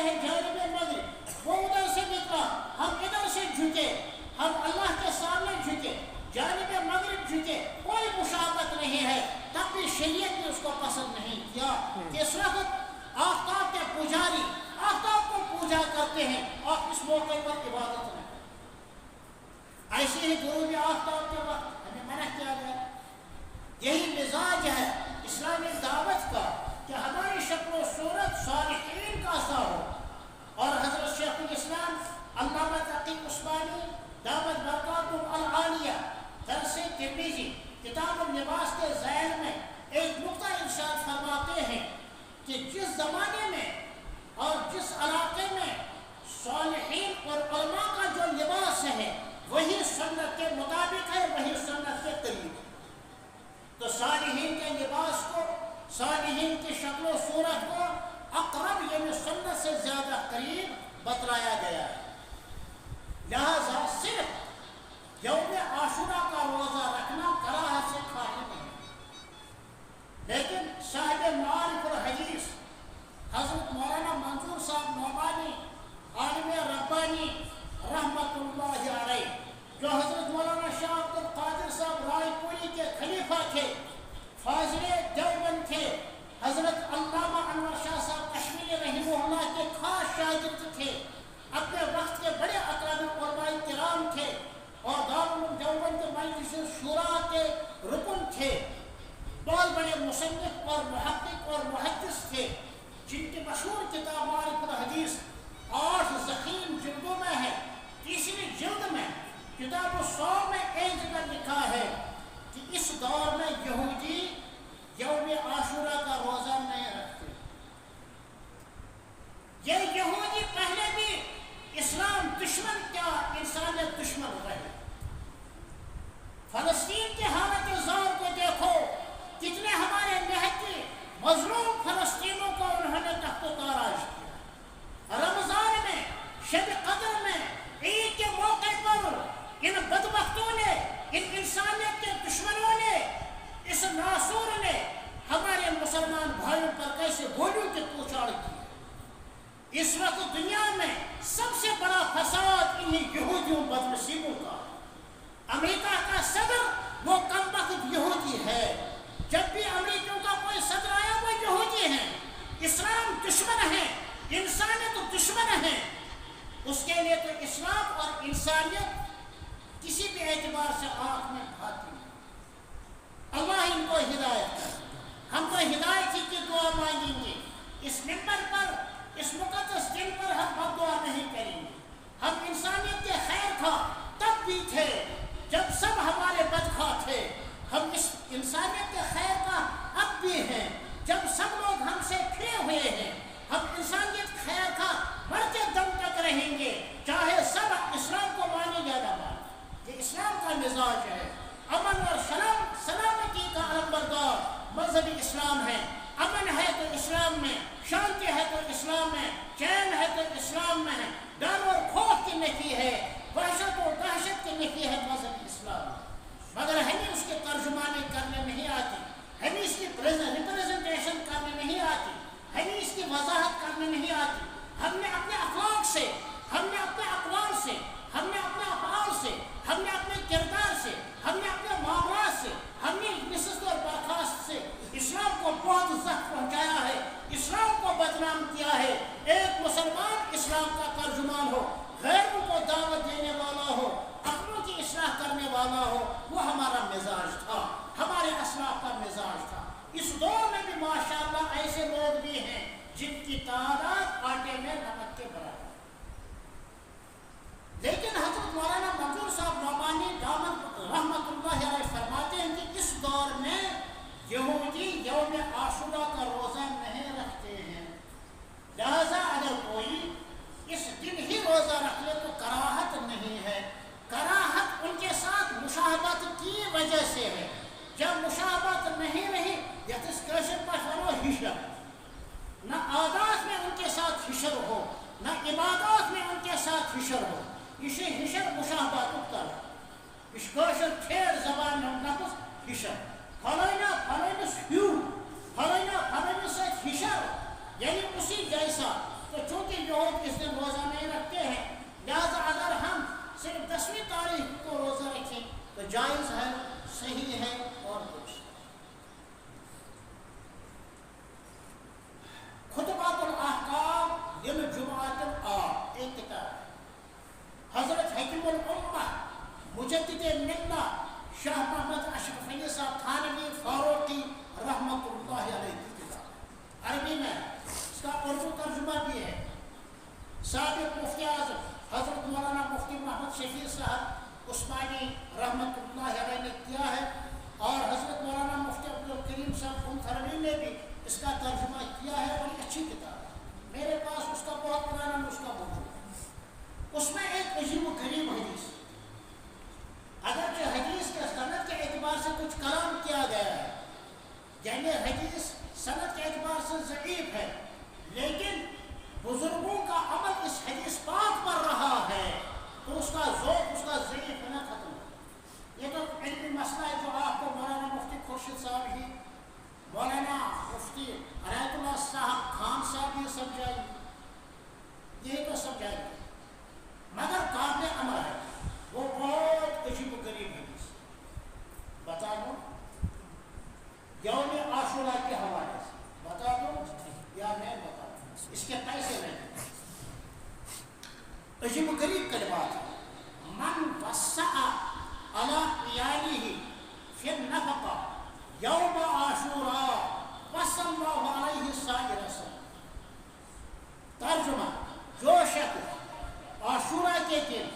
ہیں جانب مغرب، وہ ادھر سے نکلا، ہم ادھر سے جھکے، ہم اللہ کے سامنے جھکے، جانب مغرب جھکے، کوئی مشابہت نہیں ہے، تب بھی شریعت نے اس کو پسند نہیں کیا کہ اس وقت آفتاب کے پجاری آفتاب کو پوجا کرتے ہیں اور اس موقع پر عبادت نہیں کرتے۔ ایسے ہی غروب آفتاب کے وقت ہمیں منع کیا گیا۔ یہی مزاج ہے اسلامی دعوت کا کہ ہماری شکل و صورت صالحین کا سا ہو، اور حضرت شیخ الاسلام علامہ تقی عثمانی دامت برکاتہ العالیہ درس ترمذی کتاب اللباس کے ذیل میں ایک نقطہ ارشاد فرماتے ہیں کہ جس زمانے میں اور جس علاقے میں صالحین اور علماء کا جو لباس ہے وہی سنت کے مطابق ہے، وہی سنت کے قریب ہے، تو صالحین کے لباس کو، صالحین کی شکل و صورت کو اقرب یعنی سنت سے زیادہ قریب بتلایا گیا ہے۔ لہذا صرف یوم عاشورہ کا روزہ رکھنا کراہت سے خالی نہیں، لیکن صاحب معارف الحدیث حضرت مولانا منظور صاحب نعمانی عالم ربانی رحمت اللہ علیہ، جو حضرت مولانا شاہ عبد القادر صاحب رائے پوری کے خلیفہ تھے، فاضل دیوبند تھے، حضرت علامہ انور شاہ صاحب کشمیری رحمہ اللہ کے خاص شاگرد تھے، اپنے وقت کے بڑے اکابر علماء کرام تھے، اور دارالعلوم دیوبند کے مجلس شورا کے رکن تھے، بہت بڑے مصنف اور محقق اور محدث تھے، جن کی مشہور کتاب معارف الحدیث 8 ضخیم جلدوں میں ہے۔ تیسری جلد میں کتاب الصوم میں ایک جگہ لکھا ہے کہ اس دور میں یہودی یوم عاشورہ کا روزہ نہیں رکھتے۔ یہ یہودی پہلے بھی اسلام دشمن کیا انسانیت دشمن رہے۔ فلسطین کے حالت زار کو دیکھو، کتنے ہمارے نہتی مظلوم فلسطینوں کو انہوں نے تخت و تاراج کیا۔ رمضان میں، شب قدر میں، عید کے موقع پر ان بدبختوں نے، ان انسانیت کے دشمنوں نے، اس ناسور نے ہمارے مسلمان بھائیوں پر کیسے گولیوں کی پوچھاڑ کی۔ اس وقت دنیا میں سب سے بڑا فساد انہی یہودیوں بدنصیبوں کا۔ امریکہ کا صدر وہ کمبخت یہودی ہے، جب بھی امریکیوں کا کوئی صدر آیا وہ یہودی ہیں۔ اسلام دشمن ہے، انسانیت دشمن ہے، اس کے لیے تو اسلام اور انسانیت کسی بھی اعتبار سے آنکھ میں بھاتی ہے۔ اللہ ان کو ہدایت کرے۔ ہم تو ہدایت ہی کی دعا مانگیں گے۔ اس منبر پر، اس مقدس دن پر ہم بد دعا نہیں کریں گے۔ ہم انسانیت کے خیر خواہ تب بھی تھے جب سب ہمارے بدخواہ تھے، ہم اس انسانیت کے خیر خواہ اب بھی ہیں جب سب لوگ ہم سے پھرے ہوئے ہیں۔ ہم انسانیت خیر خواہ مرتے دم تک رہیں گے، چاہے سب اسلام کو مانے یا نہ مانے۔ یہ اسلام کا مزاج ہے۔ امن اور سلامتی کا علمبردار مذہب اسلام ہے۔ امن ہے تو اسلام میں، شانتی ہے تو اسلام میں، چین ہے تو اسلام میں ہے، ڈر اور خوف کی نفی ہے، وحشت اور دہشت کی نفی ہے مذہب اسلام میں۔ مگر ہمیں اس کے ترجمانی کرنے نہیں آتی، ہمیں اس کی ریپریزنٹیشن کرنے نہیں آتی، ہمیں اس کی وضاحت کرنے نہیں آتی۔ ہم نے اپنے اخلاق سے، ہم نے اپنے اقوال سے، ہم نے اپنے افعال سے، ہم نے اپنے کردار سے، ہم نے اپنے معاملات سے، ہم نے نشست اور برخاست سے اسلام کو بہت زخم پہنچایا ہے، اسلام کو بدنام کیا ہے۔ ایک مسلمان اسلام کا ترجمان ہو، غیروں کو دعوت دینے والا ہو، اپنوں کی اصلاح کرنے والا ہو، وہ ہمارا مزاج تھا، ہمارے اسلاف کا مزاج تھا۔ اس دور میں بھی ماشاءاللہ ایسے لوگ بھی ہیں جن کی تعداد آٹے میں نمک کے برابر، لیکن حضرت مولانا منظور صاحب نعمانی دامت رحمت اللہ علیہ فرماتے ہیں کہ اس دور میں یہودی یوم عاشورہ کا روزہ نہیں رکھتے ہیں، لہذا اگر کوئی اس دن ہی روزہ رکھ لے تو کراہت نہیں ہے۔ کراہت ان کے ساتھ مشابہت کی وجہ سے ہے۔ جب مشابہت نہیں رہی نہ عادات میں ان کے ساتھ حشر ہو، نہ عبادات میں ان کے ساتھ حشر ہو، اسے حشر مشابہت اکتر اس کاشر تھیر زبان میں نفس حشر فلائنا فلائنس ہیو فلائنا فلائنس حشر، یعنی اسی جیسا تو چونکہ یہود اس دن روزہ نہیں رکھتے ہیں، لہٰذا اگر ہم صرف 10ویں تاریخ کو روزہ رکھیں تو جائز ہے، صحیح ہے اور درست۔ خطبات الاحکام للجمعۃ العام ایک کتاب ہے، حضرت حکیم الامہ مجدد ملت شاہ محمد اشرف علی صاحب تھانوی فاروقی رحمۃ اللہ علیہ کی کتاب، عربی میں اس کا اردو ترجمہ بھی ہے۔ سابق مفتی اعظم حضرت مولانا مفتی محمد شفیع صاحب عثمانی رحمۃ اللہ علیہ نے کیا ہے، اور حضرت مولانا مفتی عبدالکریم صاحب تھانوی نے بھی اس کا ترجمہ کیا ہے، بڑی اچھی کتاب ہے، میرے پاس اس کا بہت پرانا نسخہ موجود ہے۔ اس میں ایک عجیب و غریب حدیث، اگرچہ حدیث کے سند کے اعتبار سے کچھ کلام کیا گیا ہے، یعنی حدیث سند کے اعتبار سے ضعیف ہے، لیکن بزرگوں کا عمل اس حدیث پاک پر رہا ہے تو اس کا ذوق، اس کا ضعیف ہونا ختم ہو۔ یہ تو علمی مسئلہ ہے جو آپ کو مولانا مفتی خورشید صاحب ہی، مولانا مفتی عنایت اللہ صاحب خان صاحب یہ سمجھائیں گے، یہی تو سمجھائیں گے، مگر قابل عمل ہے، وہ بہت عجیب و غریب حدیث۔ بتا دوں یوم عاشورہ کے حوالے سے بتا دوں یا میں بتا دوں، اس کے پیسے نہیں، عجیب و غریب کلمات ہیں۔ من وسع علی عیالہ فی النفقہ یوم عاشوراء وصلی اللہ علیہ سائر سنہ۔ ترجمہ، جو شخص عاشورہ کے دن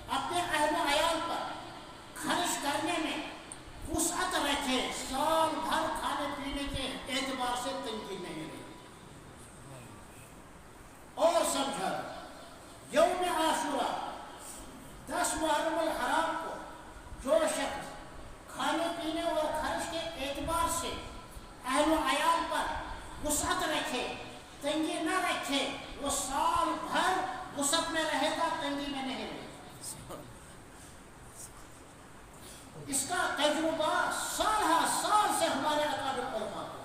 اپنے اہل و عیال پر خرچ کرنے میں وسعت رکھے، سال بھر کھانے پینے کے اعتبار سے تنگی نہیں رہے۔ اور سمجھا یوم عاشورہ 10 محرم الحرام کو جو شخص کھانے پینے اور خرچ کے اعتبار سے اہل و عیال پر وسعت رکھے، تنگی نہ رکھے، وہ سال بھر وسعت میں رہے گا، تنگی میں نہیں رہے گا۔ اس کا تجربہ سال ہر سال سے ہمارے اکابر علماء کو،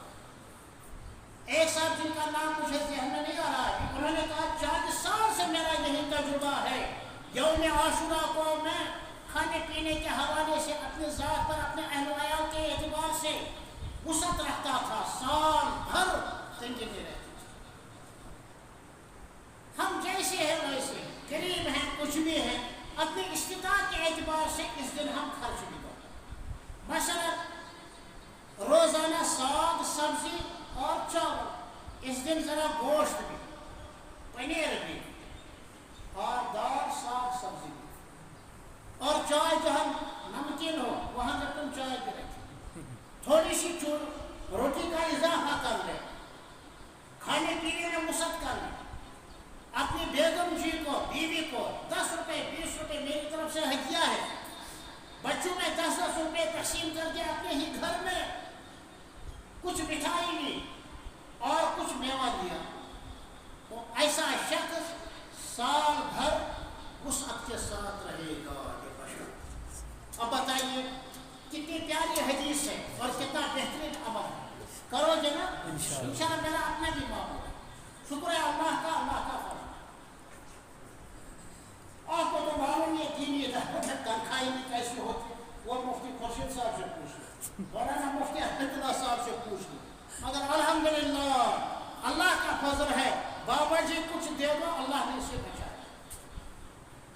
ایک صاحب جن کا نام مجھے ذہن میں نہیں آ رہا ہے، انہوں نے کہا 40 سال سے میرا یہی تجربہ ہے، یوم عاشورہ کو میں کھانے پینے کے حوالے سے اپنے ذات پر، اپنے اہل و عیال کے اعتبار سے وسعت رکھتا تھا، سال بھر تنگی میں رہتی تھی۔ ہم جیسے ہیں ویسے غریب ہیں، کچھ بھی ہیں، اپنی استطاعت کے اعتبار سے اس دن ہم خرچ بھی کریں۔ مثلا روزانہ ساگ سبزی اور چاول، اس دن ذرا گوشت بھی، پنیر بھی، اور دال ساگ سبزی بھی، اور چائے جہاں نمکین ہو وہاں تک تم چائے بھی رکھیں، تھوڑی سی روٹی کا اضافہ کر لیں، کھانے پینے میں وسعت کر لیں، اپنی بیگم جی کو، بیوی کو 10 روپے 20 روپے میری طرف سے ہدیہ ہے، بچوں میں 10-10 روپے تقسیم کر کے اپنے ہی گھر میں کچھ مٹھائی لی اور کچھ میوہ دیا، تو ایسا شخص سال بھر وسعت کے ساتھ رہے گا۔ اب بتائیے کتنی پیاری حدیث ہے اور کتنا بہترین عمل ہے، کرو جناب انشاءاللہ۔ میرا اپنا بھی معمول ہے، شکر ہے اللہ کا فضل۔ آپ کو تو معلوم ہے دینی تنخواہیں بھی کیسی ہوتی، وہ مفتی خورشید صاحب سے پوچھ لیں، مولانا مفتی عنایت اللہ صاحب سے پوچھ لیں، مگر الحمدللہ اللہ کا فضل ہے، بابا جی کچھ دے دو، اللہ نے اسے بچایا۔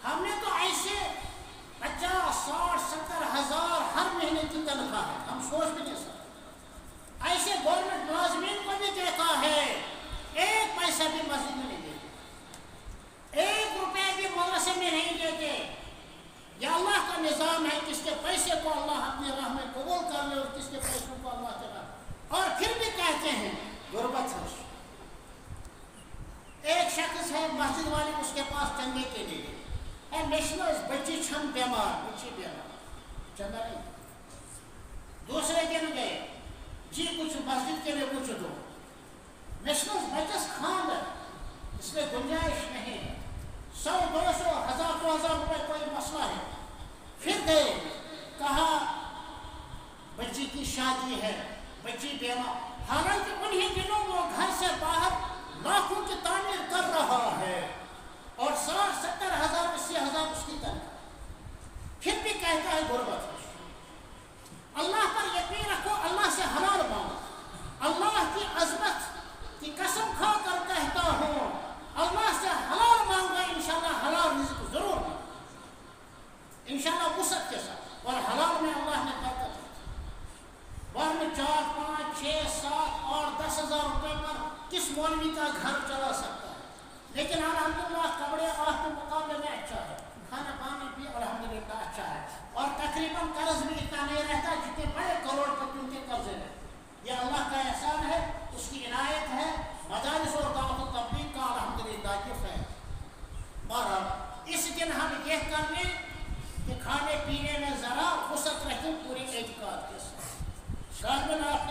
ہم نے تو ایسے 50-60-70 ہزار ہر مہینے کی تنخواہ ہے، ہم سوچ بھی نہیں سکتے۔ ایسے گورنمنٹ ملازمین کو بھی دیتا ہے، ایک پیسہ بھی مسجد میں نہیں دیتے، 1 روپے بھی مدرسے میں نہیں دیتے۔ یہ اللہ کا نظام ہے، کس کے پیسے کو اللہ اپنی راہ میں قبول کر لے اور کس کے پیسوں کو اللہ تعالیٰ، اور پھر بھی کہتے ہیں غربت ہے۔ ایک شخص ہے مسجد والے اس کے پاس چندے کے لیے ہے، نیشنل بچی چھن بیمار، بچی بیمار، چندہ نہیں۔ دوسرے دن گئے، جی کچھ مسجد کے لیے کچھ دو، نیشنل بچس خاندر، اس میں گنجائش نہیں ہے، 100-200 1000-2000 روپے کوئی مسئلہ ہے۔ پھر گئے، کہا بچی کی شادی ہے، بچی بیمار، حالانکہ انہی دنوں وہ گھر سے باہر لاکھوں کی تعمیر کر اللہ کا احسان ہے، اس کی عنایت ہے، مدارس اور دعوت و تبلیغ کا الحمدللہ یہ فیض۔ بہرحال اس دن ہم یہ کر لیں کہ کھانے پینے میں ذرا وسعت رکھیں پورے اعتقاد کے ساتھ۔ غالباً آپ